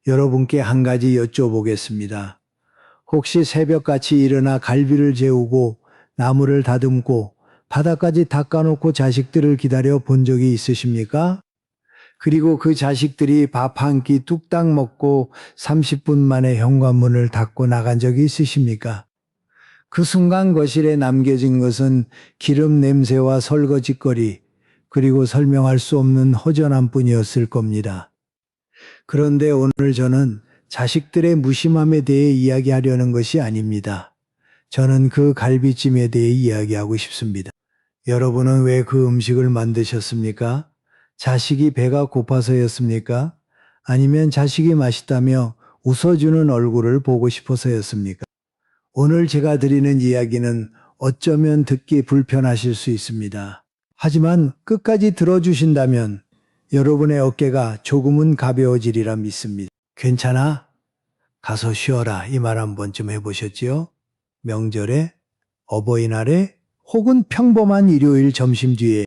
여러분께 한 가지 여쭤보겠습니다. 혹시 새벽같이 일어나 갈비를 재우고 나무를 다듬고 바닥까지 닦아놓고 자식들을 기다려 본 적이 있으십니까? 그리고 그 자식들이 밥 한 끼 뚝딱 먹고 30분 만에 현관문을 닫고 나간 적이 있으십니까? 그 순간 거실에 남겨진 것은 기름 냄새와 설거짓거리, 그리고 설명할 수 없는 허전함뿐이었을 겁니다. 그런데 오늘 저는 자식들의 무심함에 대해 이야기하려는 것이 아닙니다. 저는 그 갈비찜에 대해 이야기하고 싶습니다. 여러분은 왜 그 음식을 만드셨습니까? 자식이 배가 고파서였습니까? 아니면 자식이 맛있다며 웃어주는 얼굴을 보고 싶어서였습니까? 오늘 제가 드리는 이야기는 어쩌면 듣기 불편하실 수 있습니다. 하지만 끝까지 들어주신다면 여러분의 어깨가 조금은 가벼워지리라 믿습니다. 괜찮아? 가서 쉬어라. 이 말 한 번쯤 해보셨지요? 명절에, 어버이날에, 혹은 평범한 일요일 점심 뒤에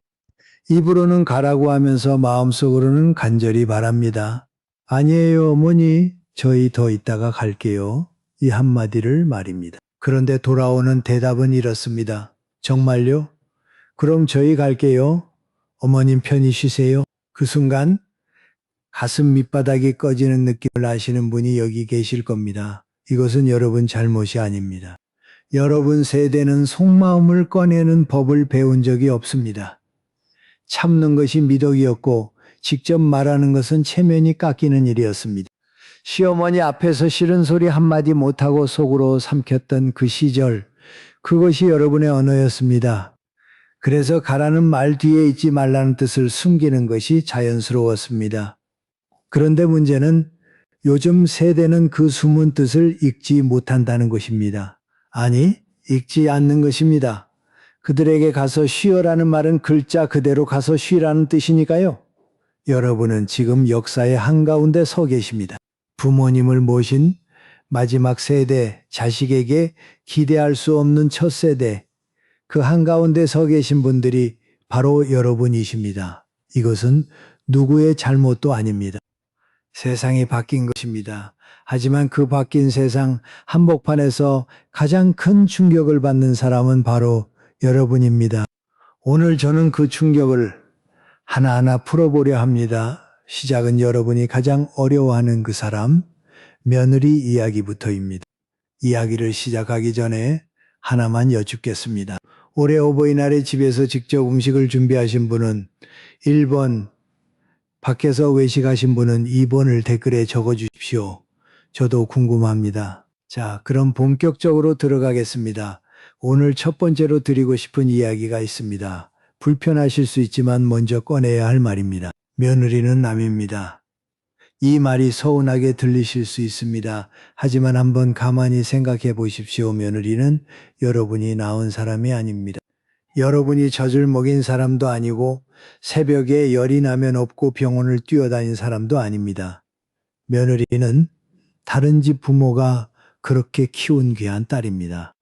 입으로는 가라고 하면서 마음속으로는 간절히 바랍니다. 아니에요, 어머니. 저희 더 있다가 갈게요. 이 한마디를 말입니다. 그런데 돌아오는 대답은 이렇습니다. 정말요? 그럼 저희 갈게요. 어머님 편히 쉬세요. 그 순간 가슴 밑바닥이 꺼지는 느낌을 아시는 분이 여기 계실 겁니다. 이것은 여러분 잘못이 아닙니다. 여러분 세대는 속마음을 꺼내는 법을 배운 적이 없습니다. 참는 것이 미덕이었고 직접 말하는 것은 체면이 깎이는 일이었습니다. 시어머니 앞에서 싫은 소리 한마디 못하고 속으로 삼켰던 그 시절, 그것이 여러분의 언어였습니다. 그래서 가라는 말 뒤에 있지 말라는 뜻을 숨기는 것이 자연스러웠습니다. 그런데 문제는 요즘 세대는 그 숨은 뜻을 읽지 못한다는 것입니다. 아니, 읽지 않는 것입니다. 그들에게 가서 쉬어라는 말은 글자 그대로 가서 쉬라는 뜻이니까요. 여러분은 지금 역사의 한가운데 서 계십니다. 부모님을 모신 마지막 세대, 자식에게 기대할 수 없는 첫 세대, 그 한가운데 서 계신 분들이 바로 여러분이십니다. 이것은 누구의 잘못도 아닙니다. 세상이 바뀐 것입니다. 하지만 그 바뀐 세상 한복판에서 가장 큰 충격을 받는 사람은 바로 여러분입니다. 오늘 저는 그 충격을 하나하나 풀어보려 합니다. 시작은 여러분이 가장 어려워하는 그 사람, 며느리 이야기부터입니다. 이야기를 시작하기 전에 하나만 여쭙겠습니다. 올해 어버이날에 집에서 직접 음식을 준비하신 분은 1번, 밖에서 외식하신 분은 2번을 댓글에 적어주십시오. 저도 궁금합니다. 자, 그럼 본격적으로 들어가겠습니다. 오늘 첫 번째로 드리고 싶은 이야기가 있습니다. 불편하실 수 있지만 먼저 꺼내야 할 말입니다. 며느리는 남입니다. 이 말이 서운하게 들리실 수 있습니다. 하지만 한번 가만히 생각해 보십시오. 며느리는 여러분이 낳은 사람이 아닙니다. 여러분이 젖을 먹인 사람도 아니고 새벽에 열이 나면 업고 병원을 뛰어다닌 사람도 아닙니다. 며느리는 다른 집 부모가 그렇게 키운 귀한 딸입니다.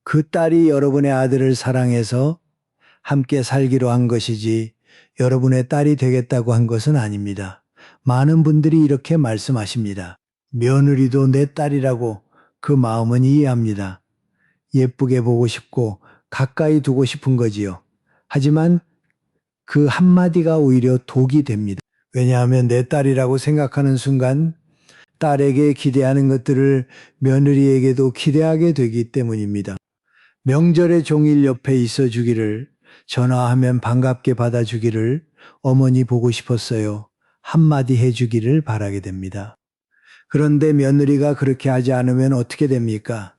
그 딸이 여러분의 아들을 사랑해서 함께 살기로 한 것이지 여러분의 딸이 되겠다고 한 것은 아닙니다. 많은 분들이 이렇게 말씀하십니다. 며느리도 내 딸이라고. 그 마음은 이해합니다. 예쁘게 보고 싶고 가까이 두고 싶은 거지요. 하지만 그 한마디가 오히려 독이 됩니다. 왜냐하면 내 딸이라고 생각하는 순간 딸에게 기대하는 것들을 며느리에게도 기대하게 되기 때문입니다. 명절에 종일 옆에 있어 주기를, 전화하면 반갑게 받아주기를, 어머니 보고 싶었어요. 한마디 해주기를 바라게 됩니다. 그런데 며느리가 그렇게 하지 않으면 어떻게 됩니까?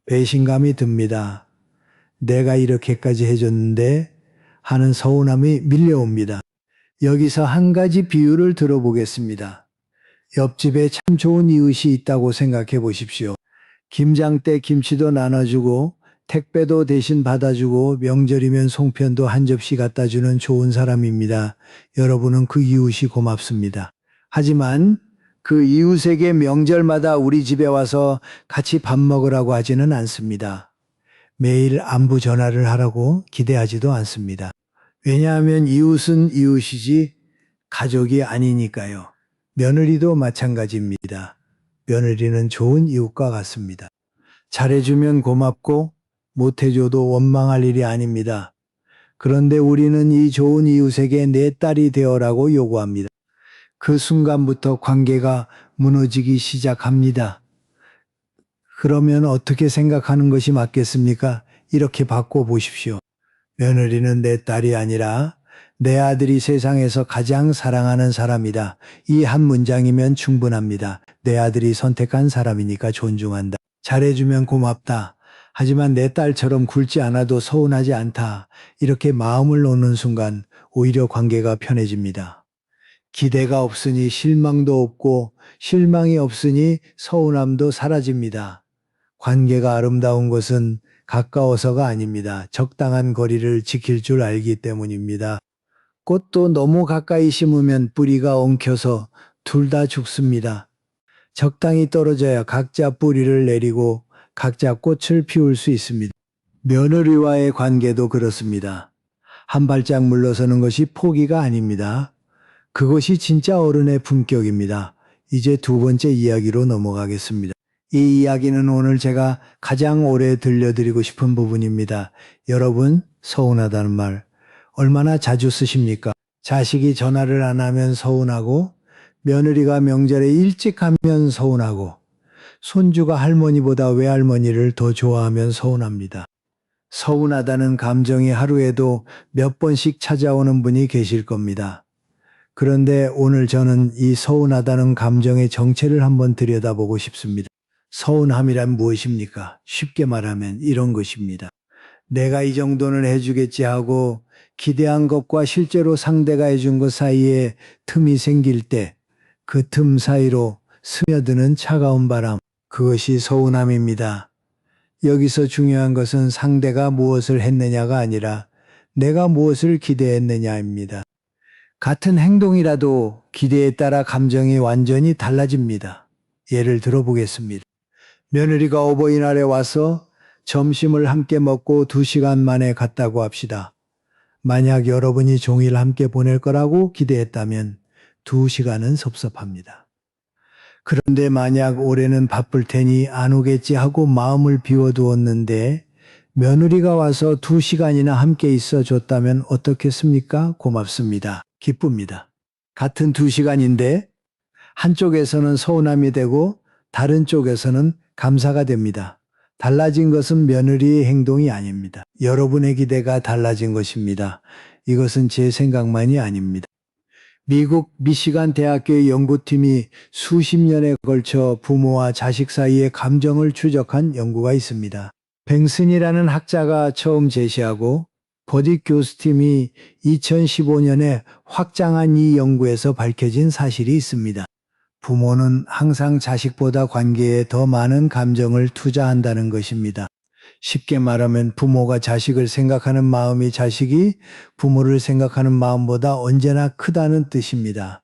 배신감이 듭니다. 내가 이렇게까지 해줬는데 하는 서운함이 밀려옵니다. 여기서 한 가지 비유를 들어보겠습니다. 옆집에 참 좋은 이웃이 있다고 생각해 보십시오. 김장 때 김치도 나눠주고 택배도 대신 받아주고 명절이면 송편도 한 접시 갖다 주는 좋은 사람입니다. 여러분은 그 이웃이 고맙습니다. 하지만 그 이웃에게 명절마다 우리 집에 와서 같이 밥 먹으라고 하지는 않습니다. 매일 안부 전화를 하라고 기대하지도 않습니다. 왜냐하면 이웃은 이웃이지 가족이 아니니까요. 며느리도 마찬가지입니다. 며느리는 좋은 이웃과 같습니다. 잘해주면 고맙고 못해줘도 원망할 일이 아닙니다. 그런데 우리는 이 좋은 이웃에게 내 딸이 되어라고 요구합니다. 그 순간부터 관계가 무너지기 시작합니다. 그러면 어떻게 생각하는 것이 맞겠습니까? 이렇게 바꿔보십시오. 며느리는 내 딸이 아니라 내 아들이 세상에서 가장 사랑하는 사람이다. 이 한 문장이면 충분합니다. 내 아들이 선택한 사람이니까 존중한다. 잘해주면 고맙다. 하지만 내 딸처럼 굴지 않아도 서운하지 않다. 이렇게 마음을 놓는 순간 오히려 관계가 편해집니다. 기대가 없으니 실망도 없고 실망이 없으니 서운함도 사라집니다. 관계가 아름다운 것은 가까워서가 아닙니다. 적당한 거리를 지킬 줄 알기 때문입니다. 꽃도 너무 가까이 심으면 뿌리가 엉켜서 둘 다 죽습니다. 적당히 떨어져야 각자 뿌리를 내리고 각자 꽃을 피울 수 있습니다. 며느리와의 관계도 그렇습니다. 한 발짝 물러서는 것이 포기가 아닙니다. 그것이 진짜 어른의 품격입니다. 이제 두 번째 이야기로 넘어가겠습니다. 이 이야기는 오늘 제가 가장 오래 들려드리고 싶은 부분입니다. 여러분, 서운하다는 말 얼마나 자주 쓰십니까? 자식이 전화를 안 하면 서운하고, 며느리가 명절에 일찍 가면 서운하고, 손주가 할머니보다 외할머니를 더 좋아하면 서운합니다. 서운하다는 감정이 하루에도 몇 번씩 찾아오는 분이 계실 겁니다. 그런데 오늘 저는 이 서운하다는 감정의 정체를 한번 들여다보고 싶습니다. 서운함이란 무엇입니까? 쉽게 말하면 이런 것입니다. 내가 이 정도는 해주겠지 하고 기대한 것과 실제로 상대가 해준 것 사이에 틈이 생길 때 그 틈 사이로 스며드는 차가운 바람, 그것이 서운함입니다. 여기서 중요한 것은 상대가 무엇을 했느냐가 아니라 내가 무엇을 기대했느냐입니다. 같은 행동이라도 기대에 따라 감정이 완전히 달라집니다. 예를 들어보겠습니다. 며느리가 어버이날에 와서 점심을 함께 먹고 2시간 만에 갔다고 합시다. 만약 여러분이 종일 함께 보낼 거라고 기대했다면 2시간은 섭섭합니다. 그런데 만약 올해는 바쁠 테니 안 오겠지 하고 마음을 비워두었는데 며느리가 와서 2시간이나 함께 있어 줬다면 어떻겠습니까? 고맙습니다. 기쁩니다. 같은 2시간인데 한쪽에서는 서운함이 되고 다른 쪽에서는 감사가 됩니다. 달라진 것은 며느리의 행동이 아닙니다. 여러분의 기대가 달라진 것입니다. 이것은 제 생각만이 아닙니다. 미국 미시간 대학교의 연구팀이 수십 년에 걸쳐 부모와 자식 사이의 감정을 추적한 연구가 있습니다. 뱅슨이라는 학자가 처음 제시하고 버디 교수팀이 2015년에 확장한 이 연구에서 밝혀진 사실이 있습니다. 부모는 항상 자식보다 관계에 더 많은 감정을 투자한다는 것입니다. 쉽게 말하면 부모가 자식을 생각하는 마음이 자식이 부모를 생각하는 마음보다 언제나 크다는 뜻입니다.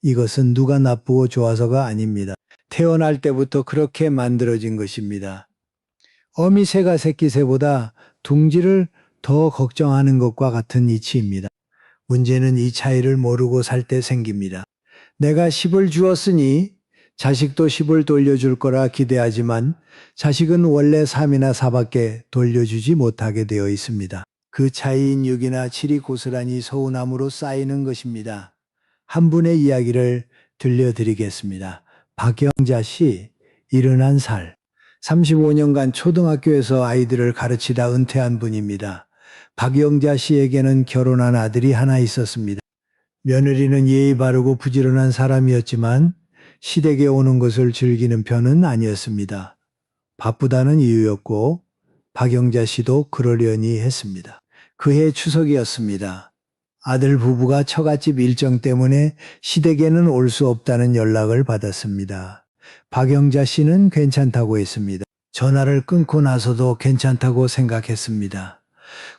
이것은 누가 나쁘고 좋아서가 아닙니다. 태어날 때부터 그렇게 만들어진 것입니다. 어미새가 새끼새보다 둥지를 더 걱정하는 것과 같은 이치입니다. 문제는 이 차이를 모르고 살 때 생깁니다. 내가 10을 주었으니 자식도 10을 돌려줄 거라 기대하지만 자식은 원래 3이나 4밖에 돌려주지 못하게 되어 있습니다. 그 차이인 6이나 7이 고스란히 서운함으로 쌓이는 것입니다. 한 분의 이야기를 들려드리겠습니다. 박영자 씨, 71살, 35년간 초등학교에서 아이들을 가르치다 은퇴한 분입니다. 박영자 씨에게는 결혼한 아들이 하나 있었습니다. 며느리는 예의 바르고 부지런한 사람이었지만 시댁에 오는 것을 즐기는 편은 아니었습니다. 바쁘다는 이유였고 박영자 씨도 그러려니 했습니다. 그해 추석이었습니다. 아들 부부가 처갓집 일정 때문에 시댁에는 올 수 없다는 연락을 받았습니다. 박영자 씨는 괜찮다고 했습니다. 전화를 끊고 나서도 괜찮다고 생각했습니다.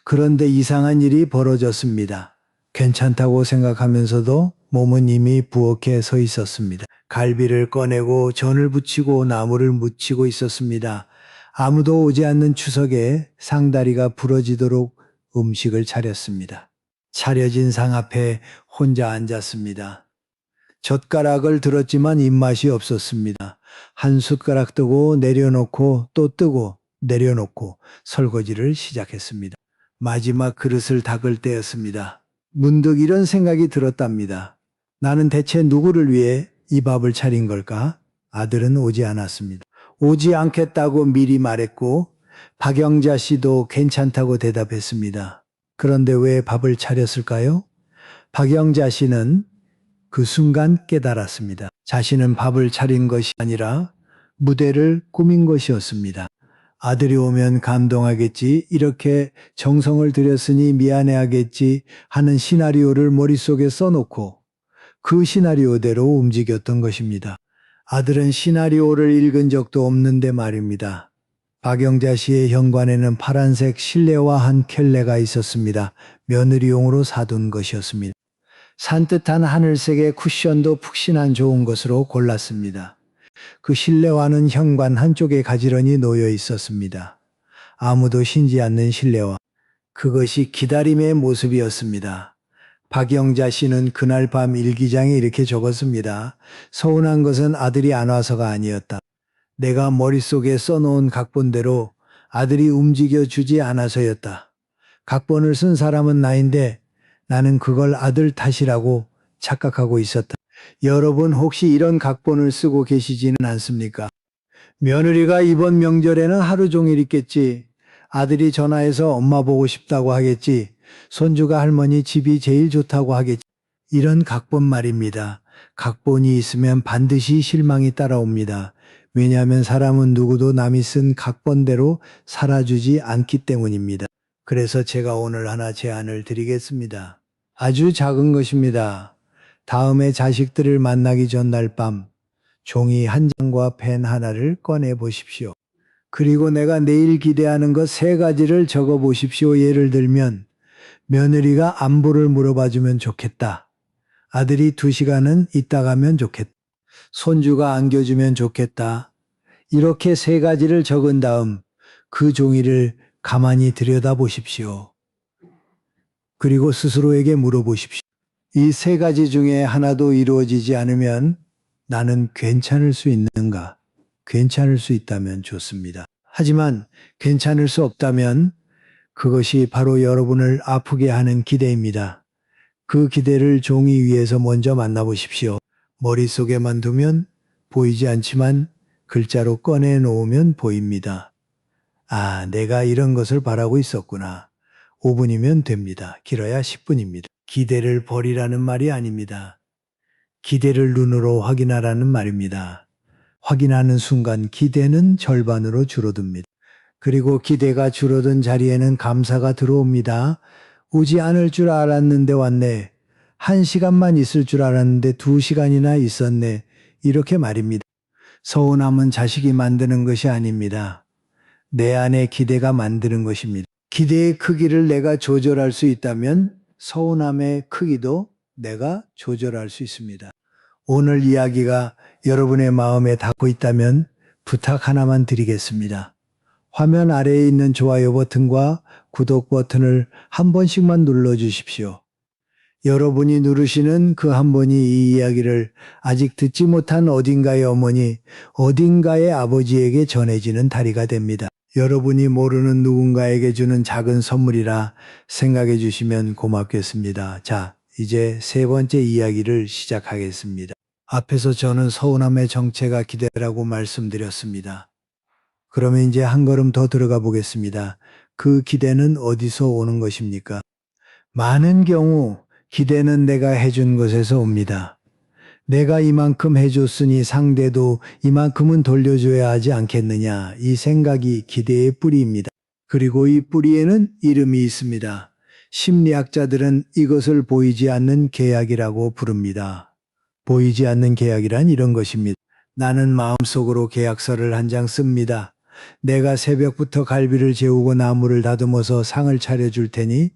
그런데 이상한 일이 벌어졌습니다. 괜찮다고 생각하면서도 몸은 이미 부엌에 서 있었습니다. 갈비를 꺼내고 전을 부치고 나물을 무치고 있었습니다. 아무도 오지 않는 추석에 상다리가 부러지도록 음식을 차렸습니다. 차려진 상 앞에 혼자 앉았습니다. 젓가락을 들었지만 입맛이 없었습니다. 한 숟가락 뜨고 내려놓고 또 뜨고 내려놓고 설거지를 시작했습니다. 마지막 그릇을 닦을 때였습니다. 문득 이런 생각이 들었답니다. 나는 대체 누구를 위해 이 밥을 차린 걸까? 아들은 오지 않았습니다. 오지 않겠다고 미리 말했고 박영자 씨도 괜찮다고 대답했습니다. 그런데 왜 밥을 차렸을까요? 박영자 씨는 그 순간 깨달았습니다. 자신은 밥을 차린 것이 아니라 무대를 꾸민 것이었습니다. 아들이 오면 감동하겠지, 이렇게 정성을 들였으니 미안해하겠지 하는 시나리오를 머릿속에 써놓고 그 시나리오대로 움직였던 것입니다. 아들은 시나리오를 읽은 적도 없는데 말입니다. 박영자 씨의 현관에는 파란색 실내화 한 켤레가 있었습니다. 며느리용으로 사둔 것이었습니다. 산뜻한 하늘색의 쿠션도 푹신한 좋은 것으로 골랐습니다. 그 실내화는 현관 한쪽에 가지런히 놓여 있었습니다. 아무도 신지 않는 실내화. 그것이 기다림의 모습이었습니다. 박영자 씨는 그날 밤 일기장에 이렇게 적었습니다. 서운한 것은 아들이 안 와서가 아니었다. 내가 머릿속에 써놓은 각본대로 아들이 움직여주지 않아서였다. 각본을 쓴 사람은 나인데 나는 그걸 아들 탓이라고 착각하고 있었다. 여러분 혹시 이런 각본을 쓰고 계시지는 않습니까? 며느리가 이번 명절에는 하루 종일 있겠지. 아들이 전화해서 엄마 보고 싶다고 하겠지. 손주가 할머니 집이 제일 좋다고 하겠지. 이런 각본 말입니다. 각본이 있으면 반드시 실망이 따라옵니다. 왜냐하면 사람은 누구도 남이 쓴 각본대로 살아주지 않기 때문입니다. 그래서 제가 오늘 하나 제안을 드리겠습니다. 아주 작은 것입니다. 다음에 자식들을 만나기 전날 밤 종이 한 장과 펜 하나를 꺼내 보십시오. 그리고 내가 내일 기대하는 것 3가지를 적어 보십시오. 예를 들면 며느리가 안부를 물어봐 주면 좋겠다. 아들이 2시간은 있다 가면 좋겠다. 손주가 안겨주면 좋겠다. 이렇게 3가지를 적은 다음 그 종이를 가만히 들여다보십시오. 그리고 스스로에게 물어보십시오. 이 3가지 중에 하나도 이루어지지 않으면 나는 괜찮을 수 있는가? 괜찮을 수 있다면 좋습니다. 하지만 괜찮을 수 없다면 그것이 바로 여러분을 아프게 하는 기대입니다. 그 기대를 종이 위에서 먼저 만나보십시오. 머릿속에만 두면 보이지 않지만 글자로 꺼내 놓으면 보입니다. 아, 내가 이런 것을 바라고 있었구나. 5분이면 됩니다. 길어야 10분입니다. 기대를 버리라는 말이 아닙니다. 기대를 눈으로 확인하라는 말입니다. 확인하는 순간 기대는 절반으로 줄어듭니다. 그리고 기대가 줄어든 자리에는 감사가 들어옵니다. 오지 않을 줄 알았는데 왔네. 1시간만 있을 줄 알았는데 2시간이나 있었네. 이렇게 말입니다. 서운함은 자식이 만드는 것이 아닙니다. 내 안에 기대가 만드는 것입니다. 기대의 크기를 내가 조절할 수 있다면 서운함의 크기도 내가 조절할 수 있습니다. 오늘 이야기가 여러분의 마음에 닿고 있다면 부탁 하나만 드리겠습니다. 화면 아래에 있는 좋아요 버튼과 구독 버튼을 한 번씩만 눌러주십시오. 여러분이 누르시는 그 한 번이 이 이야기를 아직 듣지 못한 어딘가의 어머니, 어딘가의 아버지에게 전해지는 다리가 됩니다. 여러분이 모르는 누군가에게 주는 작은 선물이라 생각해 주시면 고맙겠습니다. 자, 이제 3번째 이야기를 시작하겠습니다. 앞에서 저는 서운함의 정체가 기대라고 말씀드렸습니다. 그러면 이제 한 걸음 더 들어가 보겠습니다. 그 기대는 어디서 오는 것입니까? 많은 경우 기대는 내가 해준 것에서 옵니다. 내가 이만큼 해줬으니 상대도 이만큼은 돌려줘야 하지 않겠느냐. 이 생각이 기대의 뿌리입니다. 그리고 이 뿌리에는 이름이 있습니다. 심리학자들은 이것을 보이지 않는 계약이라고 부릅니다. 보이지 않는 계약이란 이런 것입니다. 나는 마음속으로 계약서를 한 장 씁니다. 내가 새벽부터 갈비를 재우고 나무를 다듬어서 상을 차려줄 테니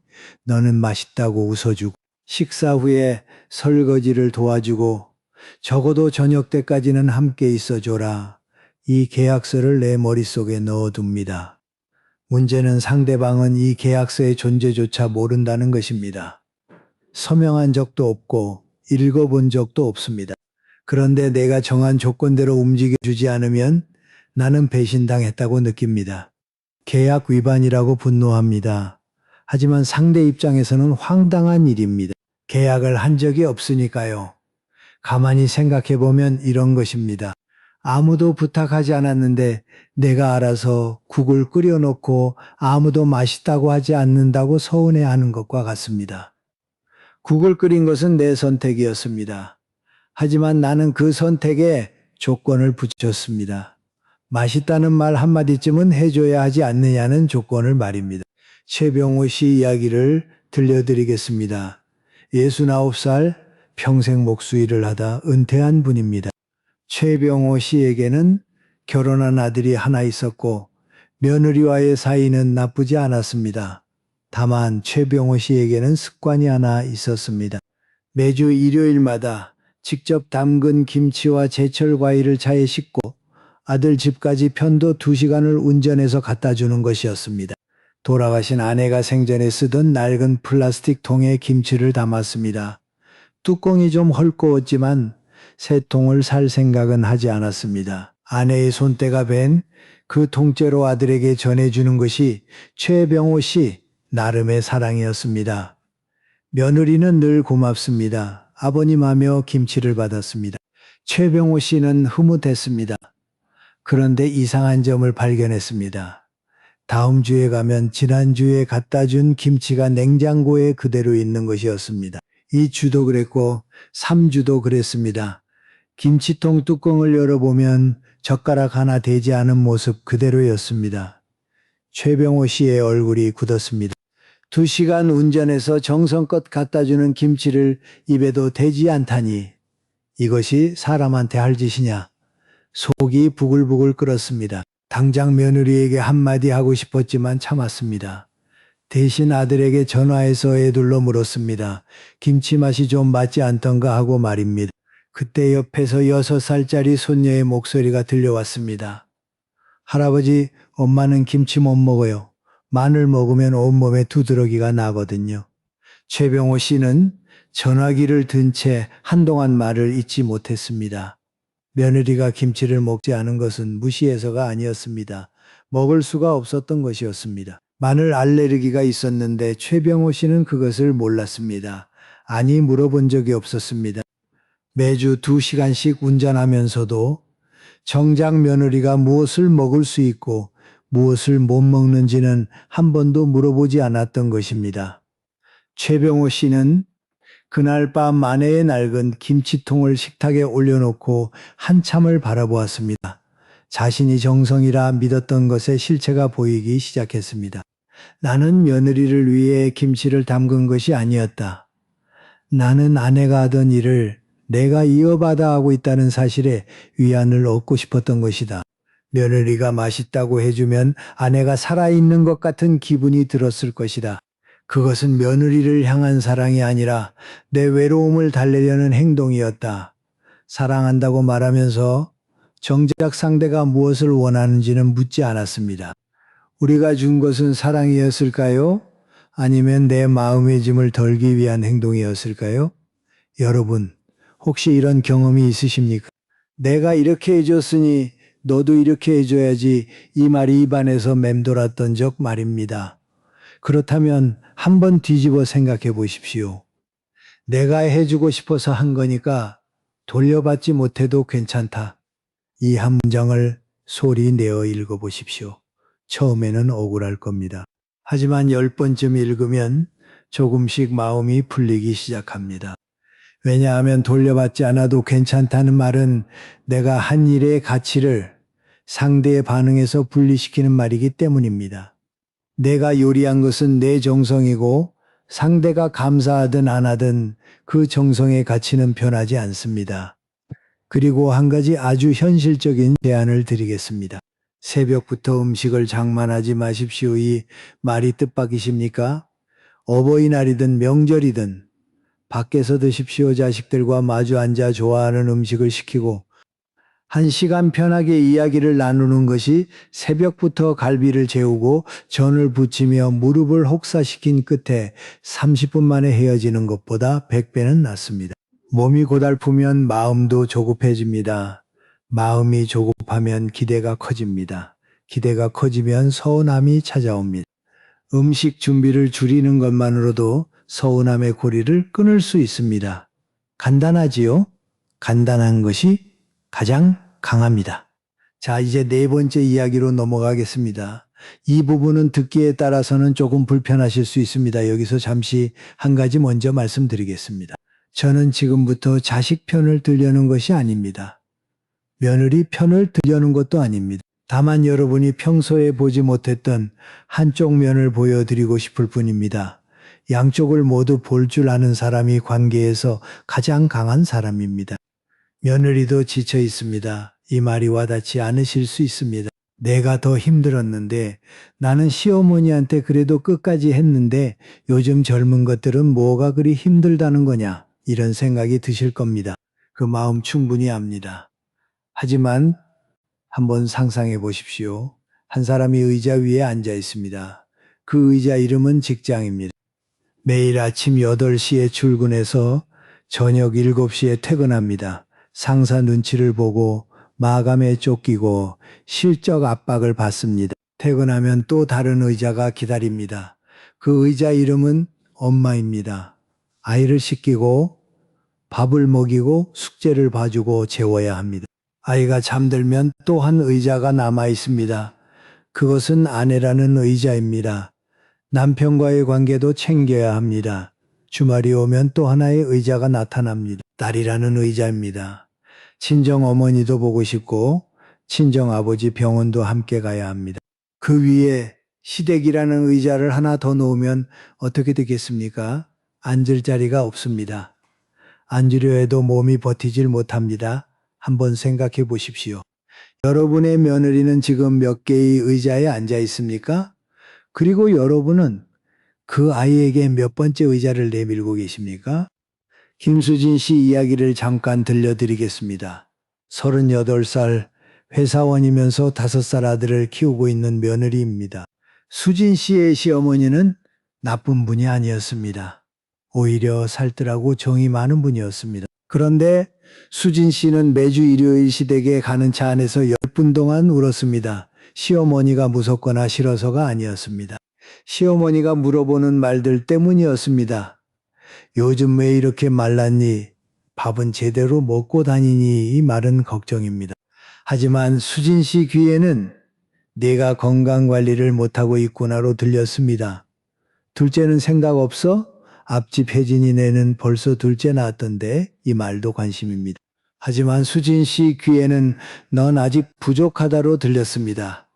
너는 맛있다고 웃어주고 식사 후에 설거지를 도와주고 적어도 저녁 때까지는 함께 있어줘라. 이 계약서를 내 머릿속에 넣어둡니다. 문제는 상대방은 이 계약서의 존재조차 모른다는 것입니다. 서명한 적도 없고 읽어본 적도 없습니다. 그런데 내가 정한 조건대로 움직여주지 않으면 나는 배신당했다고 느낍니다. 계약 위반이라고 분노합니다. 하지만 상대 입장에서는 황당한 일입니다. 계약을 한 적이 없으니까요. 가만히 생각해보면 이런 것입니다. 아무도 부탁하지 않았는데 내가 알아서 국을 끓여놓고 아무도 맛있다고 하지 않는다고 서운해하는 것과 같습니다. 국을 끓인 것은 내 선택이었습니다. 하지만 나는 그 선택에 조건을 붙였습니다. 맛있다는 말 한마디쯤은 해줘야 하지 않느냐는 조건을 말입니다. 최병호 씨 이야기를 들려드리겠습니다. 69살 평생 목수일을 하다 은퇴한 분입니다. 최병호 씨에게는 결혼한 아들이 하나 있었고 며느리와의 사이는 나쁘지 않았습니다. 다만 최병호 씨에게는 습관이 하나 있었습니다. 매주 일요일마다 직접 담근 김치와 제철 과일을 차에 싣고 아들 집까지 편도 2시간을 운전해서 갖다 주는 것이었습니다. 돌아가신 아내가 생전에 쓰던 낡은 플라스틱 통에 김치를 담았습니다. 뚜껑이 좀 헐거웠지만 새 통을 살 생각은 하지 않았습니다. 아내의 손때가 밴 그 통째로 아들에게 전해주는 것이 최병호 씨 나름의 사랑이었습니다. 며느리는 늘 고맙습니다. 아버님 하며 김치를 받았습니다. 최병호 씨는 흐뭇했습니다. 그런데 이상한 점을 발견했습니다. 다음 주에 가면 지난주에 갖다 준 김치가 냉장고에 그대로 있는 것이었습니다. 2주도 그랬고 3주도 그랬습니다. 김치통 뚜껑을 열어보면 젓가락 하나 대지 않은 모습 그대로였습니다. 최병호 씨의 얼굴이 굳었습니다. 2시간 운전해서 정성껏 갖다 주는 김치를 입에도 대지 않다니 이것이 사람한테 할 짓이냐. 속이 부글부글 끓었습니다. 당장 며느리에게 한마디 하고 싶었지만 참았습니다. 대신 아들에게 전화해서 애둘러 물었습니다. 김치 맛이 좀 맞지 않던가 하고 말입니다. 그때 옆에서 6살짜리 손녀의 목소리가 들려왔습니다. 할아버지, 엄마는 김치 못 먹어요. 마늘 먹으면 온몸에 두드러기가 나거든요. 최병호 씨는 전화기를 든 채 한동안 말을 잇지 못했습니다. 며느리가 김치를 먹지 않은 것은 무시해서가 아니었습니다. 먹을 수가 없었던 것이었습니다. 마늘 알레르기가 있었는데 최병호 씨는 그것을 몰랐습니다. 아니 물어본 적이 없었습니다. 매주 2시간씩 운전하면서도 정작 며느리가 무엇을 먹을 수 있고 무엇을 못 먹는지는 한 번도 물어보지 않았던 것입니다. 최병호 씨는 그날 밤 아내의 낡은 김치통을 식탁에 올려놓고 한참을 바라보았습니다. 자신이 정성이라 믿었던 것의 실체가 보이기 시작했습니다. 나는 며느리를 위해 김치를 담근 것이 아니었다. 나는 아내가 하던 일을 내가 이어받아 하고 있다는 사실에 위안을 얻고 싶었던 것이다. 며느리가 맛있다고 해주면 아내가 살아있는 것 같은 기분이 들었을 것이다. 그것은 며느리를 향한 사랑이 아니라 내 외로움을 달래려는 행동이었다. 사랑한다고 말하면서 정작 상대가 무엇을 원하는지는 묻지 않았습니다. 우리가 준 것은 사랑이었을까요? 아니면 내 마음의 짐을 덜기 위한 행동이었을까요? 여러분, 혹시 이런 경험이 있으십니까? 내가 이렇게 해줬으니 너도 이렇게 해줘야지 이 말이 입안에서 맴돌았던 적 말입니다. 그렇다면 한번 뒤집어 생각해 보십시오. 내가 해주고 싶어서 한 거니까 돌려받지 못해도 괜찮다. 이 한 문장을 소리 내어 읽어보십시오. 처음에는 억울할 겁니다. 하지만 10번쯤 읽으면 조금씩 마음이 풀리기 시작합니다. 왜냐하면 돌려받지 않아도 괜찮다는 말은 내가 한 일의 가치를 상대의 반응에서 분리시키는 말이기 때문입니다. 내가 요리한 것은 내 정성이고 상대가 감사하든 안 하든 그 정성의 가치는 변하지 않습니다. 그리고 한 가지 아주 현실적인 제안을 드리겠습니다. 새벽부터 음식을 장만하지 마십시오. 이 말이 뜻밖이십니까? 어버이날이든 명절이든 밖에서 드십시오. 자식들과 마주 앉아 좋아하는 음식을 시키고 1시간 편하게 이야기를 나누는 것이 새벽부터 갈비를 재우고 전을 부치며 무릎을 혹사시킨 끝에 30분 만에 헤어지는 것보다 100배는 낫습니다. 몸이 고달프면 마음도 조급해집니다. 마음이 조급하면 기대가 커집니다. 기대가 커지면 서운함이 찾아옵니다. 음식 준비를 줄이는 것만으로도 서운함의 고리를 끊을 수 있습니다. 간단하지요? 간단한 것이 가장 강합니다. 자, 이제 네 번째 이야기로 넘어가겠습니다. 이 부분은 듣기에 따라서는 조금 불편하실 수 있습니다. 여기서 잠시 한 가지 먼저 말씀드리겠습니다. 저는 지금부터 자식 편을 들려는 것이 아닙니다. 며느리 편을 들려는 것도 아닙니다. 다만 여러분이 평소에 보지 못했던 한쪽 면을 보여드리고 싶을 뿐입니다. 양쪽을 모두 볼 줄 아는 사람이 관계에서 가장 강한 사람입니다. 며느리도 지쳐 있습니다. 이 말이 와닿지 않으실 수 있습니다. 내가 더 힘들었는데 나는 시어머니한테 그래도 끝까지 했는데 요즘 젊은 것들은 뭐가 그리 힘들다는 거냐 이런 생각이 드실 겁니다. 그 마음 충분히 압니다. 하지만 한번 상상해 보십시오. 한 사람이 의자 위에 앉아 있습니다. 그 의자 이름은 직장입니다. 매일 아침 8시에 출근해서 저녁 7시에 퇴근합니다. 상사 눈치를 보고 마감에 쫓기고 실적 압박을 받습니다. 퇴근하면 또 다른 의자가 기다립니다. 그 의자 이름은 엄마입니다. 아이를 씻기고 밥을 먹이고 숙제를 봐주고 재워야 합니다. 아이가 잠들면 또 한 의자가 남아 있습니다. 그것은 아내라는 의자입니다. 남편과의 관계도 챙겨야 합니다. 주말이 오면 또 하나의 의자가 나타납니다. 딸이라는 의자입니다. 친정 어머니도 보고 싶고 친정 아버지 병원도 함께 가야 합니다. 그 위에 시댁이라는 의자를 하나 더 놓으면 어떻게 되겠습니까? 앉을 자리가 없습니다. 앉으려 해도 몸이 버티질 못합니다. 한번 생각해 보십시오. 여러분의 며느리는 지금 몇 개의 의자에 앉아 있습니까? 그리고 여러분은 그 아이에게 몇 번째 의자를 내밀고 계십니까? 김수진 씨 이야기를 잠깐 들려드리겠습니다. 38살 회사원이면서 5살 아들을 키우고 있는 며느리입니다. 수진 씨의 시어머니는 나쁜 분이 아니었습니다. 오히려 살뜰하고 정이 많은 분이었습니다. 그런데 수진 씨는 매주 일요일 시댁에 가는 차 안에서 10분 동안 울었습니다. 시어머니가 무섭거나 싫어서가 아니었습니다. 시어머니가 물어보는 말들 때문이었습니다. 요즘 왜 이렇게 말랐니? 밥은 제대로 먹고 다니니? 이 말은 걱정입니다. 하지만 수진 씨 귀에는 내가 건강관리를 못하고 있구나로 들렸습니다. 둘째는 생각 없어? 앞집 혜진이네는 벌써 둘째 낳았던데 이 말도 관심입니다. 하지만 수진 씨 귀에는 넌 아직 부족하다로 들렸습니다.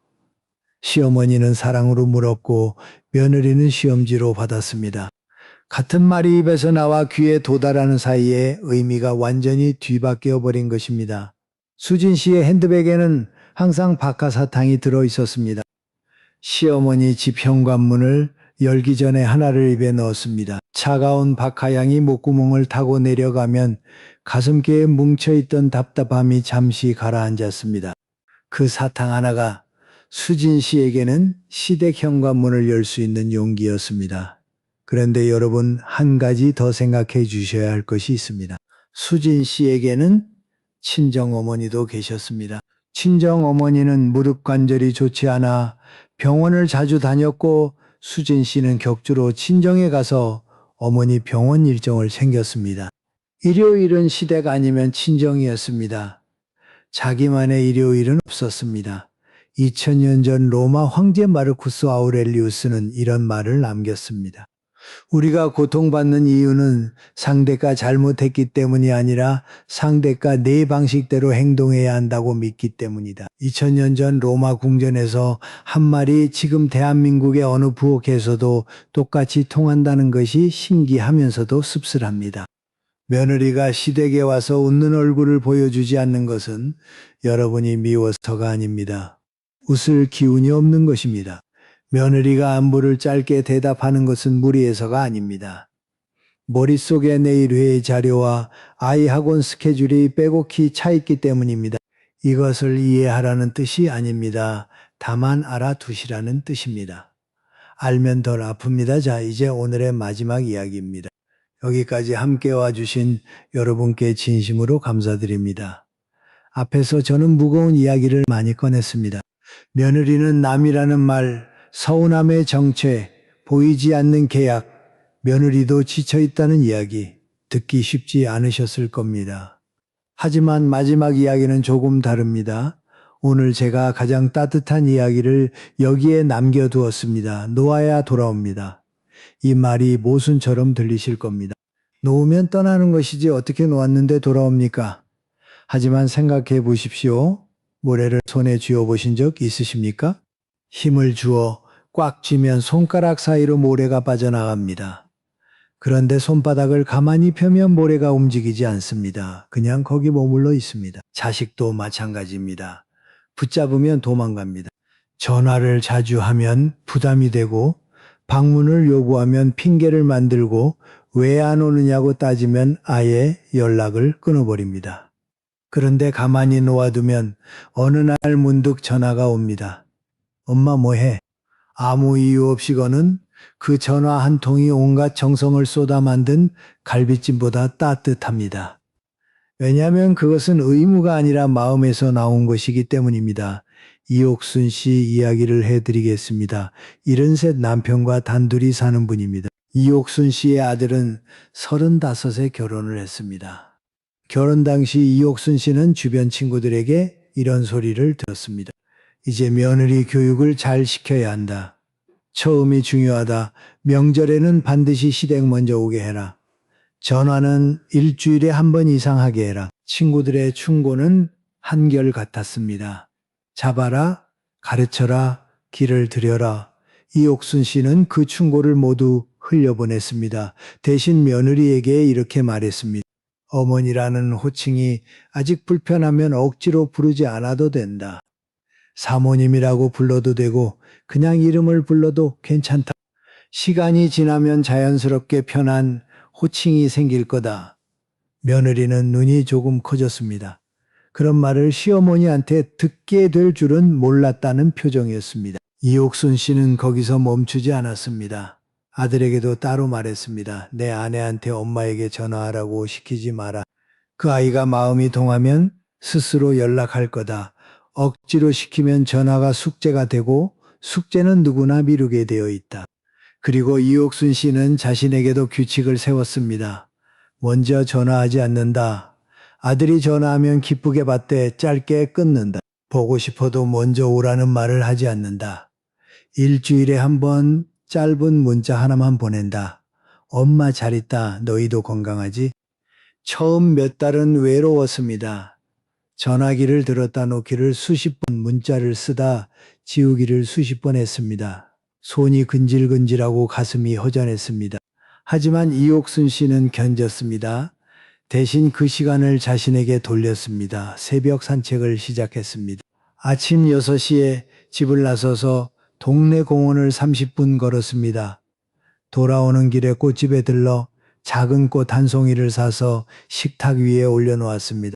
시어머니는 사랑으로 물었고 며느리는 시험지로 받았습니다. 같은 말이 입에서 나와 귀에 도달하는 사이에 의미가 완전히 뒤바뀌어 버린 것입니다. 수진 씨의 핸드백에는 항상 박하사탕이 들어 있었습니다. 시어머니 집 현관문을 열기 전에 하나를 입에 넣었습니다. 차가운 박하향이 목구멍을 타고 내려가면 가슴께에 뭉쳐있던 답답함이 잠시 가라앉았습니다. 그 사탕 하나가 수진 씨에게는 시댁 현관문을 열 수 있는 용기였습니다. 그런데 여러분, 한 가지 더 생각해 주셔야 할 것이 있습니다. 수진 씨에게는 친정어머니도 계셨습니다. 친정어머니는 무릎 관절이 좋지 않아 병원을 자주 다녔고 수진 씨는 격주로 친정에 가서 어머니 병원 일정을 챙겼습니다. 일요일은 시댁 아니면 친정이었습니다. 자기만의 일요일은 없었습니다. 2000년 전 로마 황제 마르쿠스 아우렐리우스는 이런 말을 남겼습니다. 우리가 고통받는 이유는 상대가 잘못했기 때문이 아니라 상대가 내 방식대로 행동해야 한다고 믿기 때문이다. 2000년 전 로마 궁전에서 한 말이 지금 대한민국의 어느 부엌에서도 똑같이 통한다는 것이 신기하면서도 씁쓸합니다. 며느리가 시댁에 와서 웃는 얼굴을 보여주지 않는 것은 여러분이 미워서가 아닙니다. 웃을 기운이 없는 것입니다. 며느리가 안부를 짧게 대답하는 것은 무리해서가 아닙니다. 머릿속에 내일 회의 자료와 아이 학원 스케줄이 빼곡히 차 있기 때문입니다. 이것을 이해하라는 뜻이 아닙니다. 다만 알아두시라는 뜻입니다. 알면 덜 아픕니다. 자, 이제 오늘의 마지막 이야기입니다. 여기까지 함께 와주신 여러분께 진심으로 감사드립니다. 앞에서 저는 무거운 이야기를 많이 꺼냈습니다. 며느리는 남이라는 말, 서운함의 정체, 보이지 않는 계약, 며느리도 지쳐있다는 이야기 듣기 쉽지 않으셨을 겁니다. 하지만 마지막 이야기는 조금 다릅니다. 오늘 제가 가장 따뜻한 이야기를 여기에 남겨두었습니다. 놓아야 돌아옵니다. 이 말이 모순처럼 들리실 겁니다. 놓으면 떠나는 것이지 어떻게 놓았는데 돌아옵니까? 하지만 생각해 보십시오. 모래를 손에 쥐어 보신 적 있으십니까? 힘을 주어 꽉 쥐면 손가락 사이로 모래가 빠져나갑니다. 그런데 손바닥을 가만히 펴면 모래가 움직이지 않습니다. 그냥 거기 머물러 있습니다. 자식도 마찬가지입니다. 붙잡으면 도망갑니다. 전화를 자주 하면 부담이 되고 방문을 요구하면 핑계를 만들고 왜 안 오느냐고 따지면 아예 연락을 끊어버립니다. 그런데 가만히 놓아두면 어느 날 문득 전화가 옵니다. 엄마 뭐해? 아무 이유 없이 거는 그 전화 한 통이 온갖 정성을 쏟아 만든 갈비찜보다 따뜻합니다. 왜냐하면 그것은 의무가 아니라 마음에서 나온 것이기 때문입니다. 이옥순 씨 이야기를 해드리겠습니다. 73 남편과 단둘이 사는 분입니다. 이옥순 씨의 아들은 35에 결혼을 했습니다. 결혼 당시 이옥순 씨는 주변 친구들에게 이런 소리를 들었습니다. 이제 며느리 교육을 잘 시켜야 한다. 처음이 중요하다. 명절에는 반드시 시댁 먼저 오게 해라. 전화는 일주일에 한 번 이상 하게 해라. 친구들의 충고는 한결같았습니다. 잡아라, 가르쳐라, 길을 들여라. 이옥순 씨는 그 충고를 모두 흘려보냈습니다. 대신 며느리에게 이렇게 말했습니다. 어머니라는 호칭이 아직 불편하면 억지로 부르지 않아도 된다. 사모님이라고 불러도 되고 그냥 이름을 불러도 괜찮다. 시간이 지나면 자연스럽게 편한 호칭이 생길 거다. 며느리는 눈이 조금 커졌습니다. 그런 말을 시어머니한테 듣게 될 줄은 몰랐다는 표정이었습니다. 이옥순 씨는 거기서 멈추지 않았습니다. 아들에게도 따로 말했습니다. 내 아내한테 엄마에게 전화하라고 시키지 마라. 그 아이가 마음이 동하면 스스로 연락할 거다. 억지로 시키면 전화가 숙제가 되고 숙제는 누구나 미루게 되어 있다. 그리고 이옥순 씨는 자신에게도 규칙을 세웠습니다. 먼저 전화하지 않는다. 아들이 전화하면 기쁘게 받되 짧게 끊는다. 보고 싶어도 먼저 오라는 말을 하지 않는다. 일주일에 한 번 짧은 문자 하나만 보낸다. 엄마 잘 있다. 너희도 건강하지? 처음 몇 달은 외로웠습니다. 전화기를 들었다 놓기를 수십 번, 문자를 쓰다 지우기를 수십 번 했습니다. 손이 근질근질하고 가슴이 허전했습니다. 하지만 이옥순 씨는 견뎠습니다. 대신 그 시간을 자신에게 돌렸습니다. 새벽 산책을 시작했습니다. 아침 6시에 집을 나서서 동네 공원을 30분 걸었습니다. 돌아오는 길에 꽃집에 들러 작은 꽃 한 송이를 사서 식탁 위에 올려놓았습니다.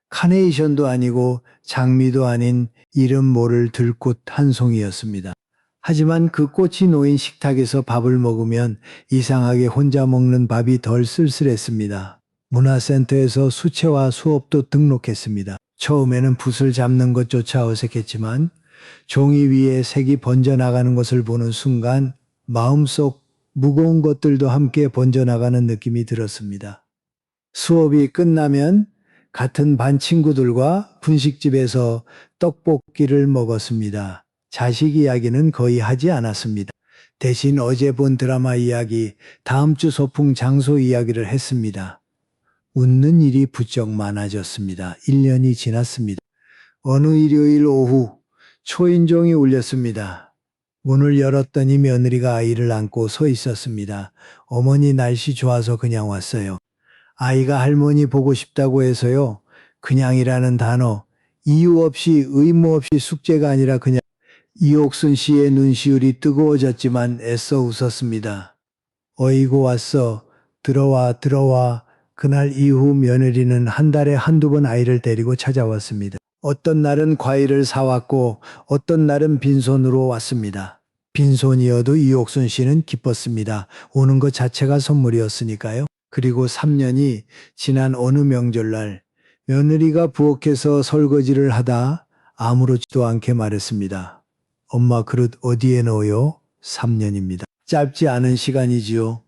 카네이션도 아니고 장미도 아닌 이름 모를 들꽃 한 송이였습니다. 하지만 그 꽃이 놓인 식탁에서 밥을 먹으면 이상하게 혼자 먹는 밥이 덜 쓸쓸했습니다. 문화센터에서 수채화 수업도 등록했습니다. 처음에는 붓을 잡는 것조차 어색했지만 종이 위에 색이 번져나가는 것을 보는 순간 마음속 무거운 것들도 함께 번져나가는 느낌이 들었습니다. 수업이 끝나면 같은 반 친구들과 분식집에서 떡볶이를 먹었습니다. 자식 이야기는 거의 하지 않았습니다. 대신 어제 본 드라마 이야기, 다음 주 소풍 장소 이야기를 했습니다. 웃는 일이 부쩍 많아졌습니다. 1년이 지났습니다. 어느 일요일 오후 초인종이 울렸습니다. 문을 열었더니 며느리가 아이를 안고 서 있었습니다. 어머니 날씨 좋아서 그냥 왔어요. 아이가 할머니 보고 싶다고 해서요. 그냥이라는 단어, 이유 없이 의무 없이 숙제가 아니라 그냥. 이옥순 씨의 눈시울이 뜨거워졌지만 애써 웃었습니다. 어이구 왔어. 들어와. 그날 이후 며느리는 한 달에 한두 번 아이를 데리고 찾아왔습니다. 어떤 날은 과일을 사왔고 어떤 날은 빈손으로 왔습니다. 빈손이어도 이옥순 씨는 기뻤습니다. 오는 것 자체가 선물이었으니까요. 그리고 3년이 지난 어느 명절날 며느리가 부엌에서 설거지를 하다 아무렇지도 않게 말했습니다. 엄마 그릇 어디에 넣어요? 3년입니다. 짧지 않은 시간이지요.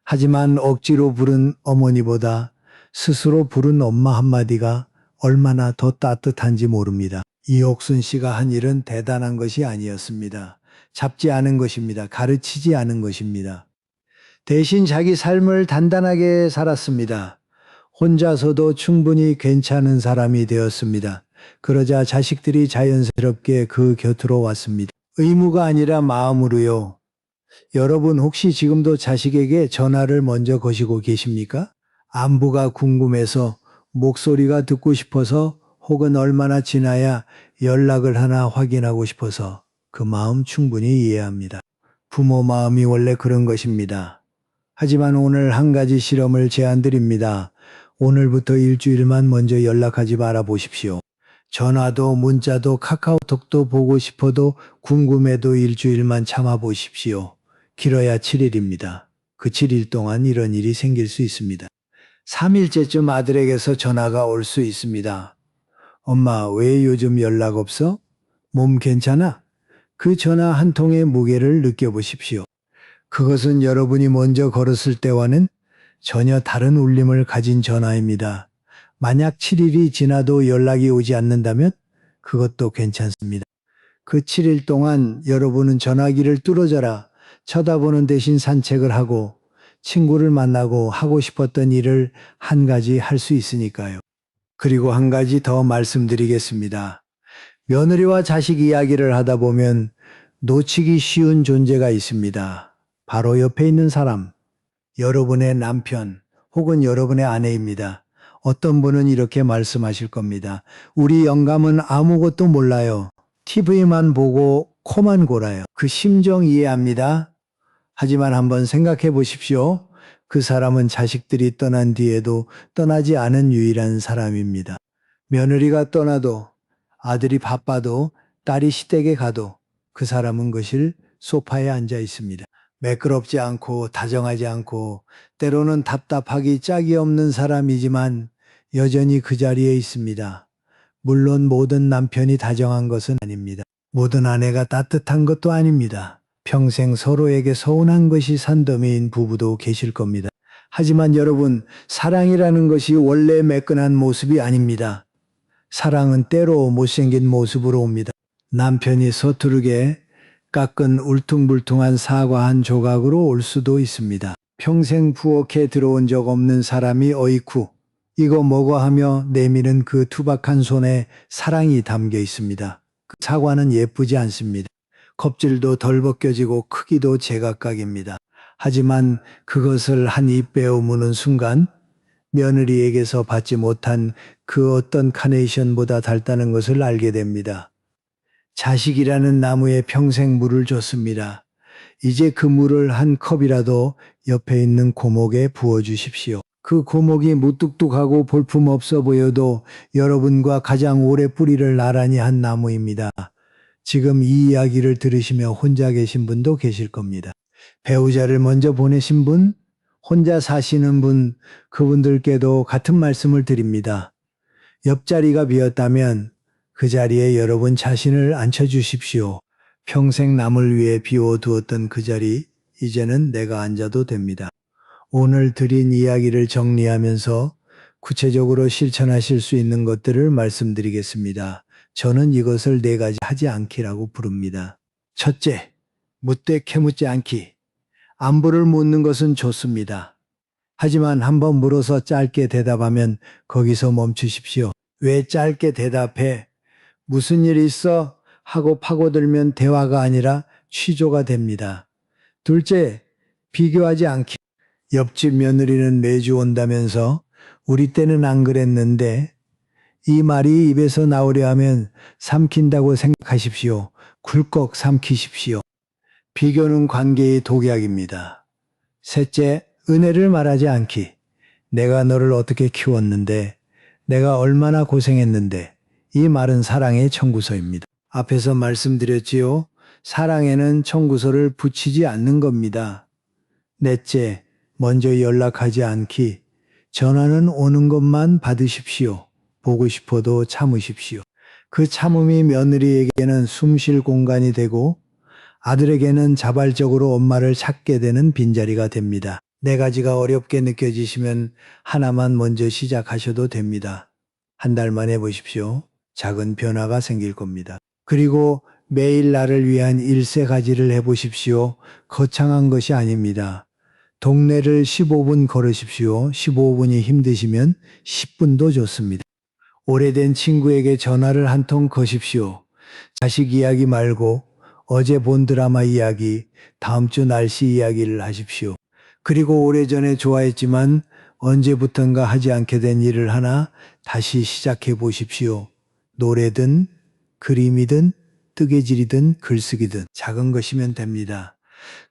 하지만 억지로 부른 어머니보다 스스로 부른 엄마 한마디가 얼마나 더 따뜻한지 모릅니다. 이옥순 씨가 한 일은 대단한 것이 아니었습니다. 잡지 않은 것입니다. 가르치지 않은 것입니다. 대신 자기 삶을 단단하게 살았습니다. 혼자서도 충분히 괜찮은 사람이 되었습니다. 그러자 자식들이 자연스럽게 그 곁으로 왔습니다. 의무가 아니라 마음으로요. 여러분 혹시 지금도 자식에게 전화를 먼저 거시고 계십니까? 안부가 궁금해서 목소리가 듣고 싶어서 혹은 얼마나 지나야 연락을 하나 확인하고 싶어서 그 마음 충분히 이해합니다. 부모 마음이 원래 그런 것입니다. 하지만 오늘 한 가지 실험을 제안드립니다. 오늘부터 일주일만 먼저 연락하지 말아 보십시오. 전화도 문자도 카카오톡도 보고 싶어도 궁금해도 일주일만 참아 보십시오. 길어야 7일입니다. 그 7일 동안 이런 일이 생길 수 있습니다. 3일째쯤 아들에게서 전화가 올 수 있습니다. 엄마, 왜 요즘 연락 없어? 몸 괜찮아? 그 전화 한 통의 무게를 느껴보십시오. 그것은 여러분이 먼저 걸었을 때와는 전혀 다른 울림을 가진 전화입니다. 만약 7일이 지나도 연락이 오지 않는다면 그것도 괜찮습니다. 그 7일 동안 여러분은 전화기를 뚫어져라 쳐다보는 대신 산책을 하고 친구를 만나고 하고 싶었던 일을 한 가지 할 수 있으니까요. 그리고 한 가지 더 말씀드리겠습니다. 며느리와 자식 이야기를 하다 보면 놓치기 쉬운 존재가 있습니다. 바로 옆에 있는 사람, 여러분의 남편 혹은 여러분의 아내입니다. 어떤 분은 이렇게 말씀하실 겁니다. 우리 영감은 아무것도 몰라요. TV만 보고 코만 골아요. 그 심정 이해합니다. 하지만 한번 생각해 보십시오. 그 사람은 자식들이 떠난 뒤에도 떠나지 않은 유일한 사람입니다. 며느리가 떠나도 아들이 바빠도 딸이 시댁에 가도 그 사람은 거실 소파에 앉아 있습니다. 매끄럽지 않고 다정하지 않고 때로는 답답하기 짝이 없는 사람이지만 여전히 그 자리에 있습니다. 물론 모든 남편이 다정한 것은 아닙니다. 모든 아내가 따뜻한 것도 아닙니다. 평생 서로에게 서운한 것이 산더미인 부부도 계실 겁니다. 하지만 여러분, 사랑이라는 것이 원래 매끈한 모습이 아닙니다. 사랑은 때로 못생긴 모습으로 옵니다. 남편이 서투르게 깎은 울퉁불퉁한 사과 한 조각으로 올 수도 있습니다. 평생 부엌에 들어온 적 없는 사람이 어이쿠 이거 먹어 하며 내미는 그 투박한 손에 사랑이 담겨 있습니다. 그 사과는 예쁘지 않습니다. 껍질도 덜 벗겨지고 크기도 제각각입니다. 하지만 그것을 한 입 베어 무는 순간 며느리에게서 받지 못한 그 어떤 카네이션보다 달다는 것을 알게 됩니다. 자식이라는 나무에 평생 물을 줬습니다. 이제 그 물을 한 컵이라도 옆에 있는 고목에 부어주십시오. 그 고목이 무뚝뚝하고 볼품없어 보여도 여러분과 가장 오래 뿌리를 나란히 한 나무입니다. 지금 이 이야기를 들으시며 혼자 계신 분도 계실 겁니다. 배우자를 먼저 보내신 분, 혼자 사시는 분, 그분들께도 같은 말씀을 드립니다. 옆자리가 비었다면 그 자리에 여러분 자신을 앉혀주십시오. 평생 남을 위해 비워두었던 그 자리, 이제는 내가 앉아도 됩니다. 오늘 드린 이야기를 정리하면서 구체적으로 실천하실 수 있는 것들을 말씀드리겠습니다. 저는 이것을 4가지 하지 않기라고 부릅니다. 첫째, 묻되 캐묻지 않기. 안부를 묻는 것은 좋습니다. 하지만 한번 물어서 짧게 대답하면 거기서 멈추십시오. 왜 짧게 대답해? 무슨 일 있어? 하고 파고들면 대화가 아니라 취조가 됩니다. 둘째, 비교하지 않기. 옆집 며느리는 매주 온다면서 우리 때는 안 그랬는데 이 말이 입에서 나오려 하면 삼킨다고 생각하십시오. 굴꺽 삼키십시오. 비교는 관계의 독약입니다. 셋째, 은혜를 말하지 않기. 내가 너를 어떻게 키웠는데, 내가 얼마나 고생했는데, 이 말은 사랑의 청구서입니다. 앞에서 말씀드렸지요. 사랑에는 청구서를 붙이지 않는 겁니다. 넷째, 먼저 연락하지 않기. 전화는 오는 것만 받으십시오. 보고 싶어도 참으십시오. 그 참음이 며느리에게는 숨 쉴 공간이 되고 아들에게는 자발적으로 엄마를 찾게 되는 빈자리가 됩니다. 네 가지가 어렵게 느껴지시면 하나만 먼저 시작하셔도 됩니다. 한 달만 해보십시오. 작은 변화가 생길 겁니다. 그리고 매일 나를 위한 일세 가지를 해보십시오. 거창한 것이 아닙니다. 동네를 15분 걸으십시오. 15분이 힘드시면 10분도 좋습니다. 오래된 친구에게 전화를 한 통 거십시오. 자식 이야기 말고 어제 본 드라마 이야기, 다음 주 날씨 이야기를 하십시오. 그리고 오래전에 좋아했지만 언제부턴가 하지 않게 된 일을 하나 다시 시작해 보십시오. 노래든 그림이든 뜨개질이든 글쓰기든 작은 것이면 됩니다.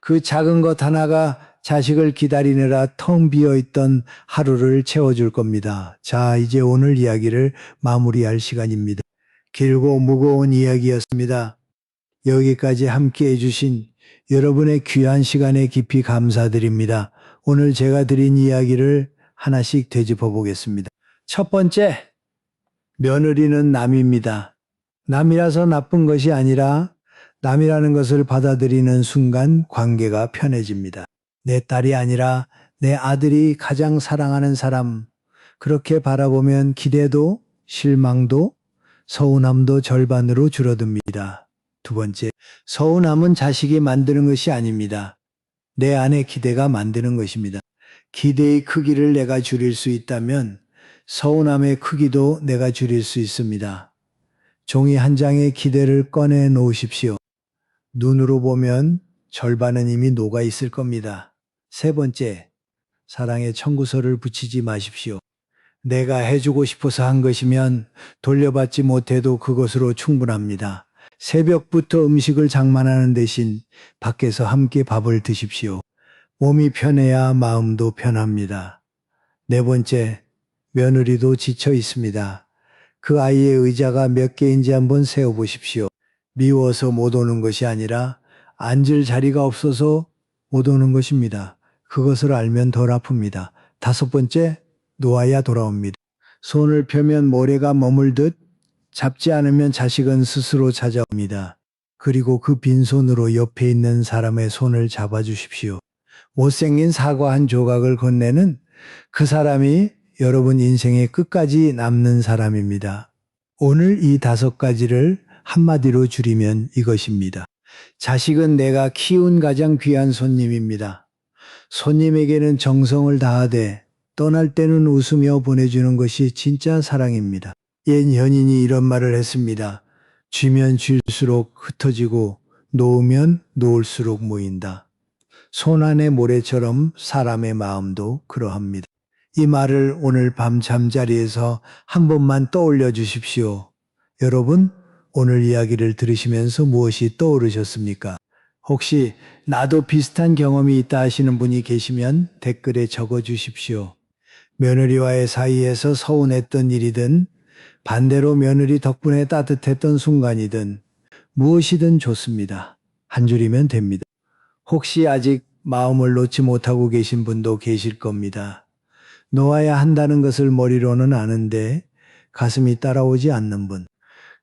그 작은 것 하나가 자식을 기다리느라 텅 비어있던 하루를 채워줄 겁니다. 자, 이제 오늘 이야기를 마무리할 시간입니다. 길고 무거운 이야기였습니다. 여기까지 함께 해주신 여러분의 귀한 시간에 깊이 감사드립니다. 오늘 제가 드린 이야기를 하나씩 되짚어 보겠습니다. 첫 번째, 며느리는 남입니다. 남이라서 나쁜 것이 아니라 남이라는 것을 받아들이는 순간 관계가 편해집니다. 내 딸이 아니라 내 아들이 가장 사랑하는 사람, 그렇게 바라보면 기대도 실망도 서운함도 절반으로 줄어듭니다. 두 번째, 서운함은 자식이 만드는 것이 아닙니다. 내 안의 기대가 만드는 것입니다. 기대의 크기를 내가 줄일 수 있다면 서운함의 크기도 내가 줄일 수 있습니다. 종이 한 장의 기대를 꺼내 놓으십시오. 눈으로 보면 절반은 이미 녹아 있을 겁니다. 세 번째, 사랑의 청구서를 붙이지 마십시오. 내가 해주고 싶어서 한 것이면 돌려받지 못해도 그것으로 충분합니다. 새벽부터 음식을 장만하는 대신 밖에서 함께 밥을 드십시오. 몸이 편해야 마음도 편합니다. 네 번째, 며느리도 지쳐 있습니다. 그 아이의 의자가 몇 개인지 한번 세어보십시오. 미워서 못 오는 것이 아니라 앉을 자리가 없어서 못 오는 것입니다. 그것을 알면 덜 아픕니다. 다섯 번째, 놓아야 돌아옵니다. 손을 펴면 모래가 머물듯 잡지 않으면 자식은 스스로 찾아옵니다. 그리고 그 빈손으로 옆에 있는 사람의 손을 잡아주십시오. 못생긴 사과 한 조각을 건네는 그 사람이 여러분 인생의 끝까지 남는 사람입니다. 오늘 이 다섯 가지를 한마디로 줄이면 이것입니다. 자식은 내가 키운 가장 귀한 손님입니다. 손님에게는 정성을 다하되 떠날 때는 웃으며 보내주는 것이 진짜 사랑입니다. 옛 연인이 이런 말을 했습니다. 쥐면 쥘수록 흩어지고 놓으면 놓을수록 모인다. 손 안의 모래처럼 사람의 마음도 그러합니다. 이 말을 오늘 밤 잠자리에서 한 번만 떠올려 주십시오. 여러분, 오늘 이야기를 들으시면서 무엇이 떠오르셨습니까? 혹시 나도 비슷한 경험이 있다 하시는 분이 계시면 댓글에 적어 주십시오. 며느리와의 사이에서 서운했던 일이든 반대로 며느리 덕분에 따뜻했던 순간이든 무엇이든 좋습니다. 한 줄이면 됩니다. 혹시 아직 마음을 놓지 못하고 계신 분도 계실 겁니다. 놓아야 한다는 것을 머리로는 아는데 가슴이 따라오지 않는 분.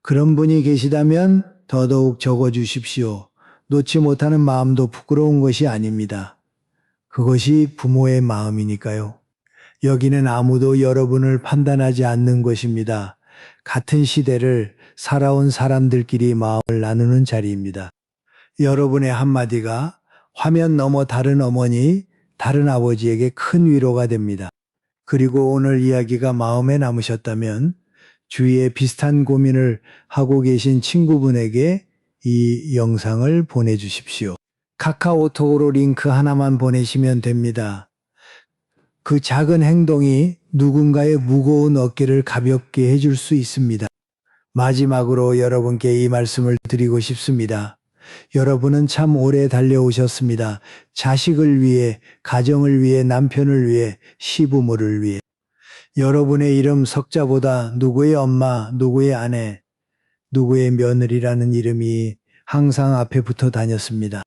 그런 분이 계시다면 더더욱 적어 주십시오. 놓지 못하는 마음도 부끄러운 것이 아닙니다. 그것이 부모의 마음이니까요. 여기는 아무도 여러분을 판단하지 않는 것입니다. 같은 시대를 살아온 사람들끼리 마음을 나누는 자리입니다. 여러분의 한마디가 화면 너머 다른 어머니, 다른 아버지에게 큰 위로가 됩니다. 그리고 오늘 이야기가 마음에 남으셨다면 주위에 비슷한 고민을 하고 계신 친구분에게 이 영상을 보내주십시오. 카카오톡으로 링크 하나만 보내시면 됩니다. 그 작은 행동이 누군가의 무거운 어깨를 가볍게 해줄 수 있습니다. 마지막으로 여러분께 이 말씀을 드리고 싶습니다. 여러분은 참 오래 달려오셨습니다. 자식을 위해, 가정을 위해, 남편을 위해, 시부모를 위해. 여러분의 이름 석자보다 누구의 엄마, 누구의 아내, 누구의 며느리라는 이름이 항상 앞에 붙어 다녔습니다.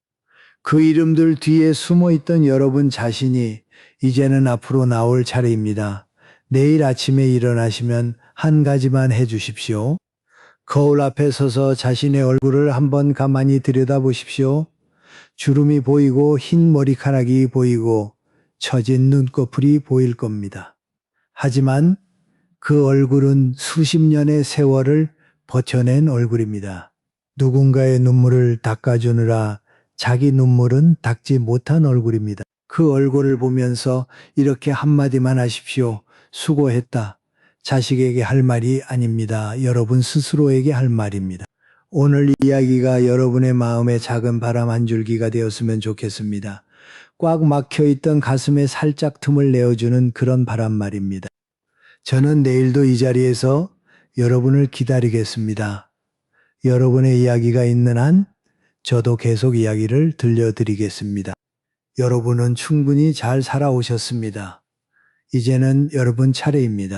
그 이름들 뒤에 숨어 있던 여러분 자신이 이제는 앞으로 나올 차례입니다. 내일 아침에 일어나시면 한 가지만 해 주십시오. 거울 앞에 서서 자신의 얼굴을 한번 가만히 들여다보십시오. 주름이 보이고 흰 머리카락이 보이고 처진 눈꺼풀이 보일 겁니다. 하지만 그 얼굴은 수십 년의 세월을 버텨낸 얼굴입니다. 누군가의 눈물을 닦아주느라 자기 눈물은 닦지 못한 얼굴입니다. 그 얼굴을 보면서 이렇게 한마디만 하십시오. 수고했다. 자식에게 할 말이 아닙니다. 여러분 스스로에게 할 말입니다. 오늘 이야기가 여러분의 마음에 작은 바람 한 줄기가 되었으면 좋겠습니다. 꽉 막혀있던 가슴에 살짝 틈을 내어주는 그런 바람 말입니다. 저는 내일도 이 자리에서 여러분을 기다리겠습니다. 여러분의 이야기가 있는 한 저도 계속 이야기를 들려드리겠습니다. 여러분은 충분히 잘 살아오셨습니다. 이제는 여러분 차례입니다.